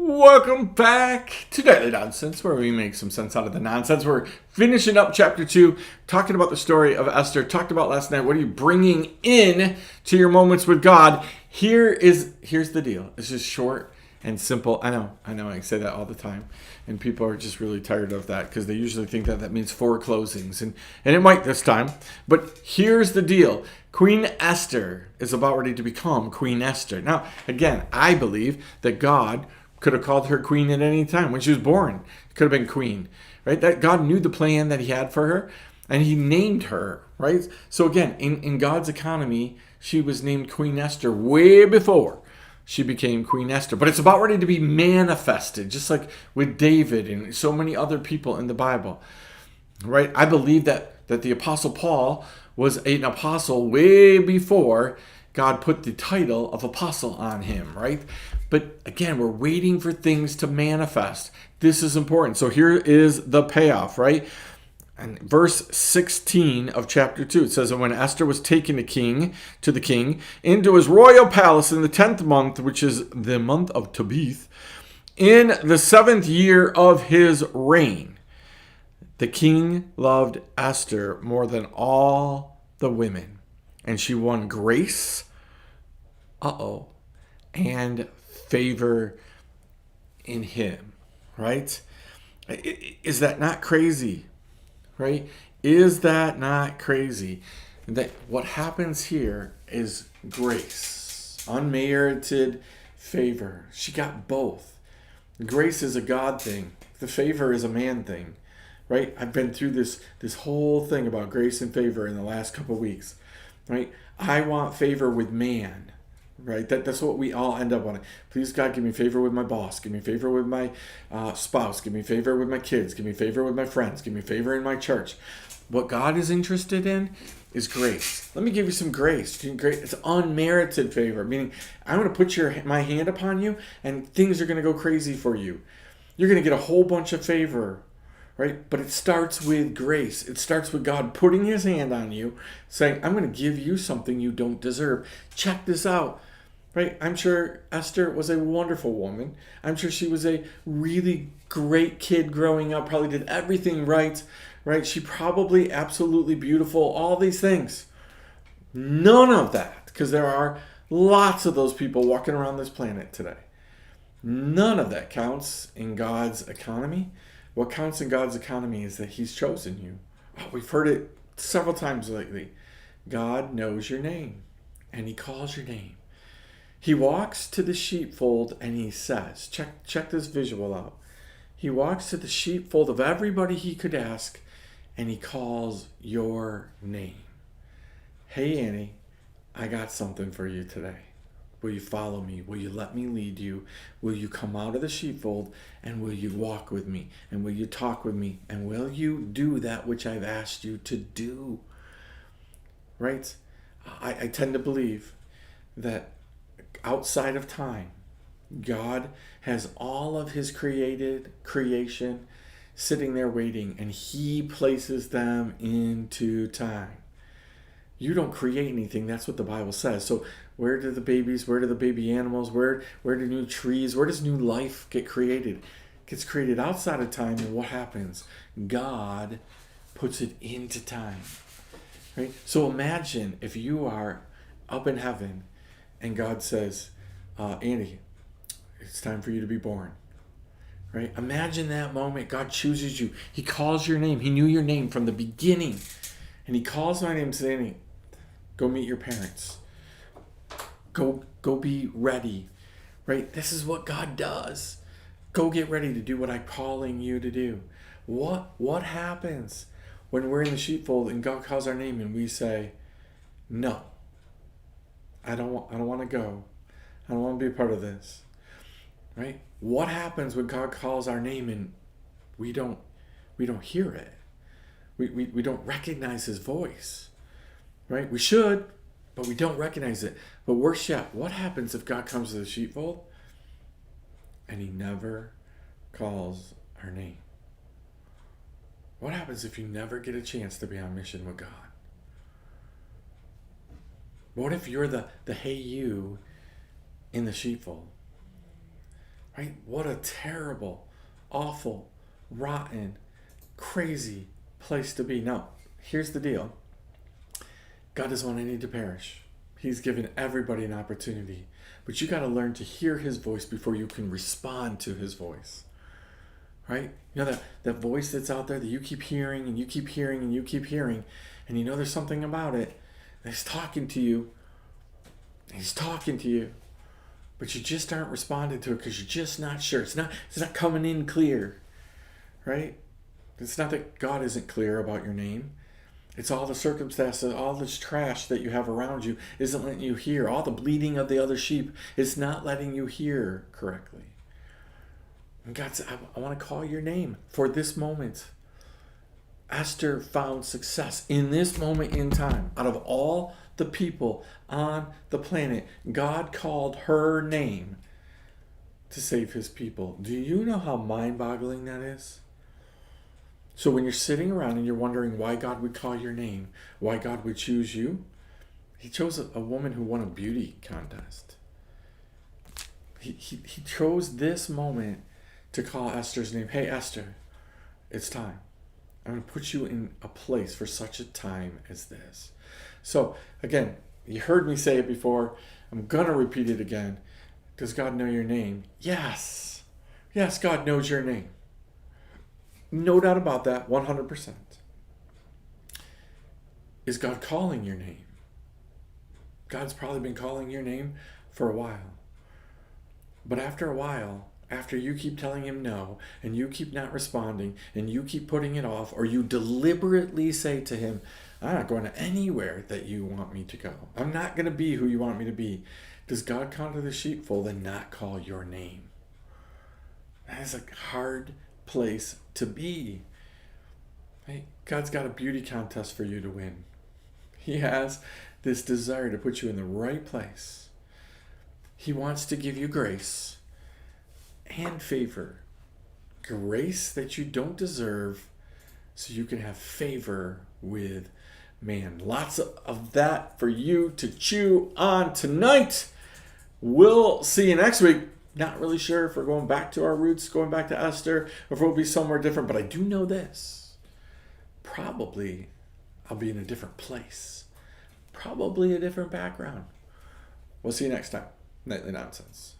Welcome back to Daily Nonsense, where we make some sense out of the nonsense. We're finishing up chapter 2, talking about the story of Esther. Talked about last night. What are you bringing in to your moments with God? Here's the deal. It's just short and simple. I know. I say that all the time, and people are just really tired of that because they usually think that means 4 closings, and it might this time. But here's the deal. Queen Esther is about ready to become Queen Esther. Now, again, I believe that God could have called her queen at any time. When she was born, could have been queen, right? That God knew the plan that he had for her, and he named her, right? So again, in God's economy, she was named Queen Esther way before she became Queen Esther. But it's about ready to be manifested, just like with David and so many other people in the Bible, right? I believe that the Apostle Paul was an apostle way before God put the title of apostle on him, right? But again, we're waiting for things to manifest. This is important. So here is the payoff, right? And verse 16 of chapter 2, it says, "And when Esther was taken to the king, into his royal palace in the 10th month, which is the month of Tebeth, in the 7th year of his reign, the king loved Esther more than all the women, and she won grace, and favor in him." Right? Is that not crazy? Right? Is that not crazy? That what happens here is grace, unmerited favor. She got both. Grace is a God thing. The favor is a man thing. Right? I've been through this whole thing about grace and favor in the last couple of weeks. Right? I want favor with man. Right? That's what we all end up wanting. Please, God, give me favor with my boss. Give me favor with my spouse. Give me favor with my kids. Give me favor with my friends. Give me favor in my church. What God is interested in is grace. Let me give you some grace. It's unmerited favor, meaning I'm going to put my hand upon you and things are going to go crazy for you. You're going to get a whole bunch of favor. Right? But it starts with grace. It starts with God putting his hand on you, saying, I'm going to give you something you don't deserve. Check this out. Right? I'm sure Esther was a wonderful woman. I'm sure she was a really great kid growing up, probably did everything right. Right? She probably absolutely beautiful, all these things. None of that, because there are lots of those people walking around this planet today. None of that counts in God's economy. What counts in God's economy is that he's chosen you. Oh, we've heard it several times lately. God knows your name, and he calls your name. He walks to the sheepfold and he says, check this visual out. He walks to the sheepfold of everybody he could ask, and he calls your name. Hey, Annie, I got something for you today. Will you follow me? Will you let me lead you? Will you come out of the sheepfold and will you walk with me? And will you talk with me? And will you do that which I've asked you to do? Right? I tend to believe that outside of time, God has all of his creation sitting there waiting, and he places them into time. You don't create anything. That's what the Bible says. So where do the baby animals, where do new trees, where does new life get created? It gets created outside of time, and what happens? God puts it into time. Right? So imagine if you are up in heaven and God says, Andy, it's time for you to be born. Right? Imagine that moment. God chooses you. He calls your name. He knew your name from the beginning. And he calls my name saying, go meet your parents. Go be ready. Right? This is what God does. Go get ready to do what I'm calling you to do. What happens when we're in the sheepfold and God calls our name and we say, no, I don't want to go. I don't want to be a part of this. Right? What happens when God calls our name and we don't hear it? We don't recognize his voice. Right? We should, but we don't recognize it. But worse yet, what happens if God comes to the sheepfold and he never calls our name? What happens if you never get a chance to be on mission with God? What if you're the hey you in the sheepfold? right? What a terrible, awful, rotten, crazy place to be. Now, here's the deal. God doesn't want any to perish. He's given everybody an opportunity. But you got to learn to hear his voice before you can respond to his voice. Right? You know that voice that's out there that you keep hearing and you keep hearing and you keep hearing, and you know there's something about it. He's talking to you. He's talking to you. But you just aren't responding to it because you're just not sure. It's not coming in clear. Right? It's not that God isn't clear about your name. It's all the circumstances, all this trash that you have around you isn't letting you hear. All the bleating of the other sheep is not letting you hear correctly. And God said, I want to call your name for this moment. Esther found success in this moment in time. Out of all the people on the planet, God called her name to save his people. Do you know how mind-boggling that is? So when you're sitting around and you're wondering why God would call your name, why God would choose you, he chose a woman who won a beauty contest. He chose this moment to call Esther's name. Hey, Esther, it's time. I'm going to put you in a place for such a time as this. So, again, you heard me say it before. I'm going to repeat it again. Does God know your name? Yes. Yes, God knows your name. No doubt about that, 100%. Is God calling your name? God's probably been calling your name for a while. But after a while, after you keep telling him no, and you keep not responding, and you keep putting it off, or you deliberately say to him, I'm not going anywhere that you want me to go. I'm not going to be who you want me to be. Does God come to the sheepfold and not call your name? That is a hard place to be. Right? God's got a beauty contest for you to win. He has this desire to put you in the right place. He wants to give you grace and favor. Grace that you don't deserve so you can have favor with man. Lots of that for you to chew on tonight. We'll see you next week. Not really sure if we're going back to our roots, going back to Esther, or if we'll be somewhere different. But I do know this. Probably I'll be in a different place. Probably a different background. We'll see you next time. Nightly Nonsense.